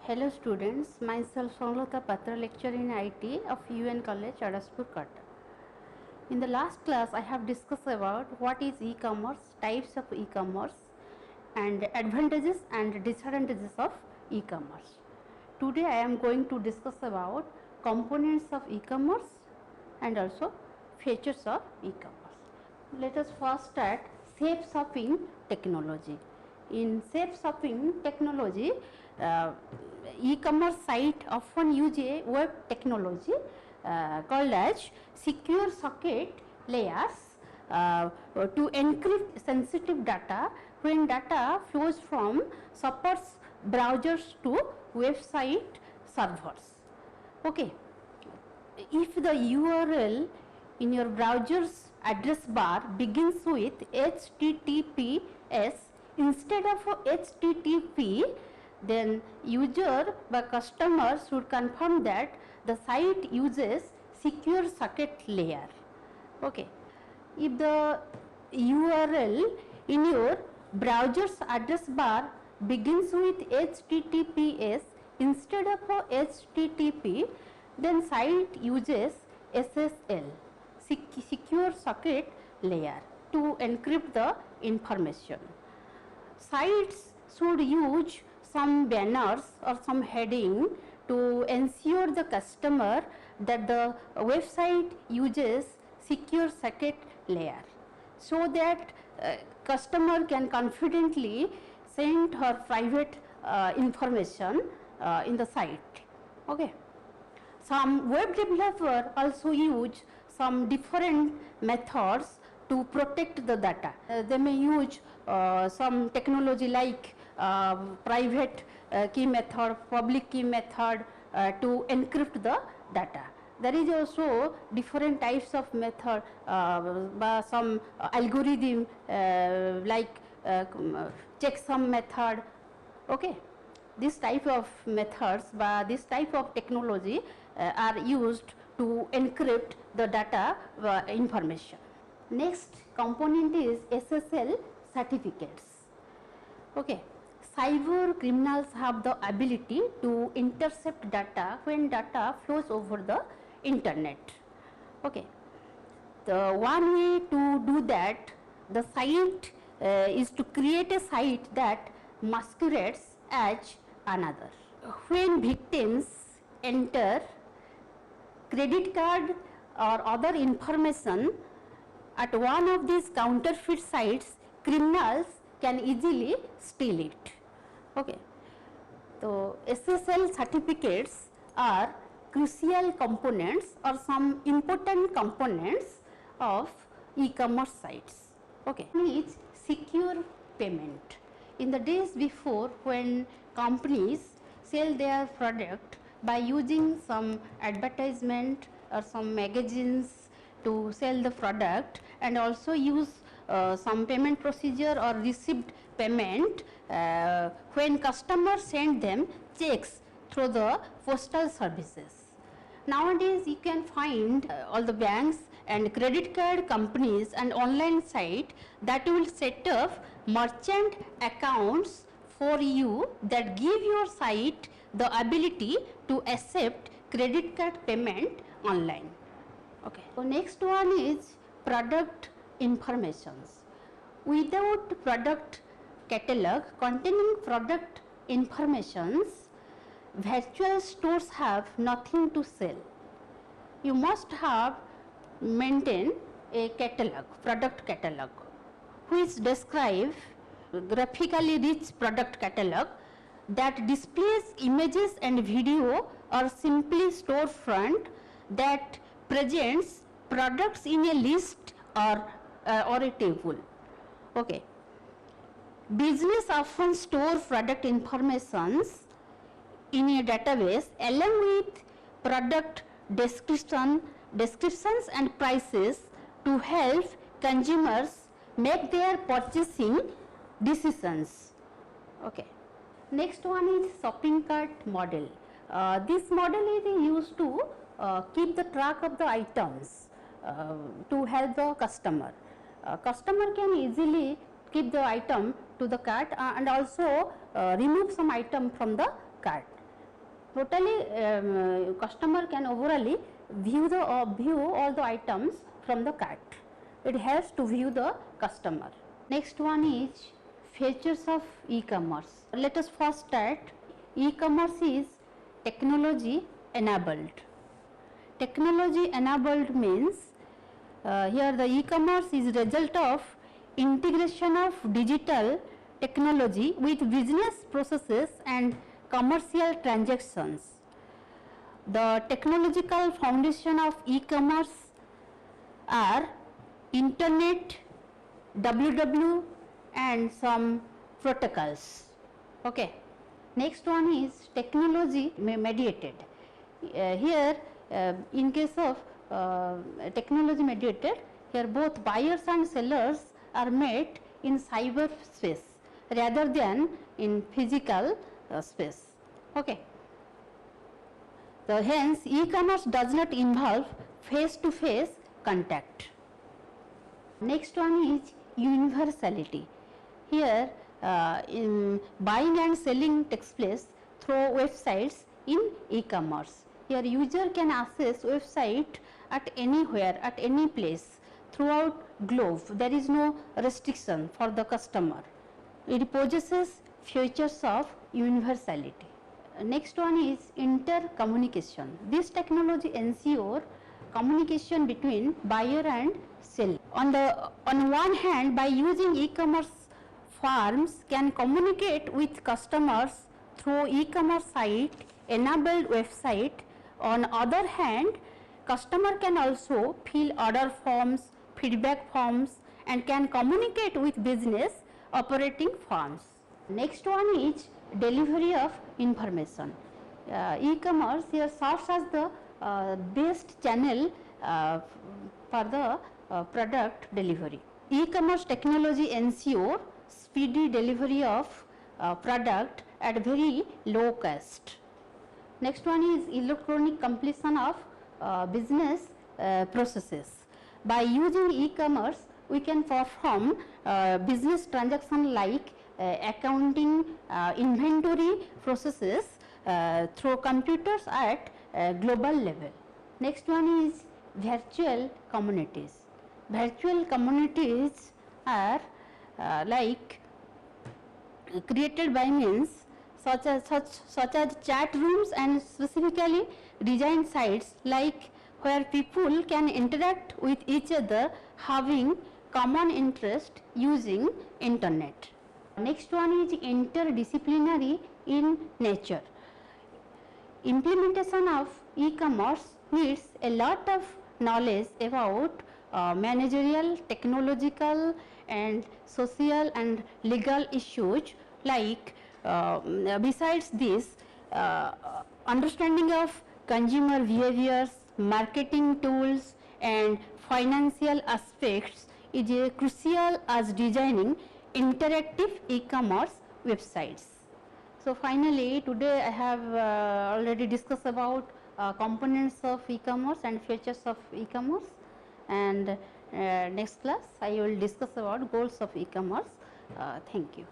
Hello students, myself Songlata Patra, lecturer in IT of UN College, Adaspur, Kata. In the last class, I have discussed about what is e-commerce, types of e-commerce, and advantages and disadvantages of e-commerce. Today, I am going to discuss about components of e-commerce and also features of e-commerce. Let us first start safe shopping technology. In safe shopping technology, e-commerce site often use a web technology called as secure socket layers to encrypt sensitive data when data flows from shoppers' browsers to website servers. Okay. If the URL in your browser's address bar begins with HTTPS instead of HTTP, then user by customer should confirm that the site uses secure socket layer. Okay. If the URL in your browser's address bar begins with HTTPS instead of HTTP, then site uses SSL, secure socket layer, to encrypt the information. Sites should use some banners or some heading to ensure the customer that the website uses secure socket layer, so that customer can confidently send her private information in the site. Okay. Some web developer also use some different methods to protect the data. They may use some technology like private key method, public key method to encrypt the data. There is also different types of method, some algorithm like checksum method. Okay. This type of methods, this type of technology are used to encrypt the data information. Next component is SSL certificates. Okay. Cyber criminals have the ability to intercept data when data flows over the internet. Okay. The one way to do that, the site is to create a site that masquerades as another. When victims enter credit card or other information at one of these counterfeit sites, criminals can easily steal it. Okay. So, SSL certificates are crucial components or some important components of e-commerce sites. Okay. Needs secure payment. In the days before, when companies sell their product by using some advertisement or some magazines to sell the product, and also use some payment procedure or received payment when customers send them checks through the postal services. Nowadays, you can find all the banks and credit card companies and online site that will set up merchant accounts for you that give your site the ability to accept credit card payment online. Okay. So, next one is product informations. Without product catalog containing product informations, virtual stores have nothing to sell. You must have maintain a catalog, product catalog, which describe graphically rich product catalog that displays images and video, or simply storefront that presents products in a list or a table. Okay. Business often store product informations in a database along with product descriptions and prices to help consumers make their purchasing decisions. Okay. Next one is shopping cart model. This model is used to keep the track of the items to help the customer. Customer can easily keep the item to the cart and also remove some item from the cart. totally customer can overally view all the items from the cart. It helps to view the customer. Next one is features of e-commerce. Let us first start. E-commerce is technology enabled. Technology enabled means here the e-commerce is result of integration of digital technology with business processes and commercial transactions. The technological foundation of e-commerce are internet, WW and some protocols. Okay. Next one is technology mediated. Here in case of technology mediated, here both buyers and sellers are met in cyber space rather than in physical space. Okay. So hence e-commerce does not involve face to face contact. Next one is universality. Here buying and selling takes place through websites in e-commerce. Here user can access website at anywhere, at any place throughout globe. There is no restriction for the customer. It possesses features of universality. Next one is intercommunication. This technology ensures communication between buyer and seller. On one hand, by using e-commerce, firms can communicate with customers through e-commerce site enabled website. On other hand, customer can also fill order forms, feedback forms and can communicate with business operating firms. Next one is delivery of information. E-commerce here serves as the best channel for the product delivery. E-commerce technology ensure speedy delivery of product at very low cost. Next one is electronic completion of business processes. By using e-commerce, we can perform business transaction like accounting, inventory processes through computers at global level. Next one is virtual communities. Virtual communities are like created by means such as chat rooms and specifically designed sites like where people can interact with each other having common interest using internet. Next one is interdisciplinary in nature. Implementation of e-commerce needs a lot of knowledge about managerial, technological and social and legal issues like besides this understanding of consumer behaviors, marketing tools and financial aspects is crucial as designing interactive e-commerce websites. So finally, today I have already discussed about components of e-commerce and features of e-commerce, and next class I will discuss about goals of e-commerce. Thank you.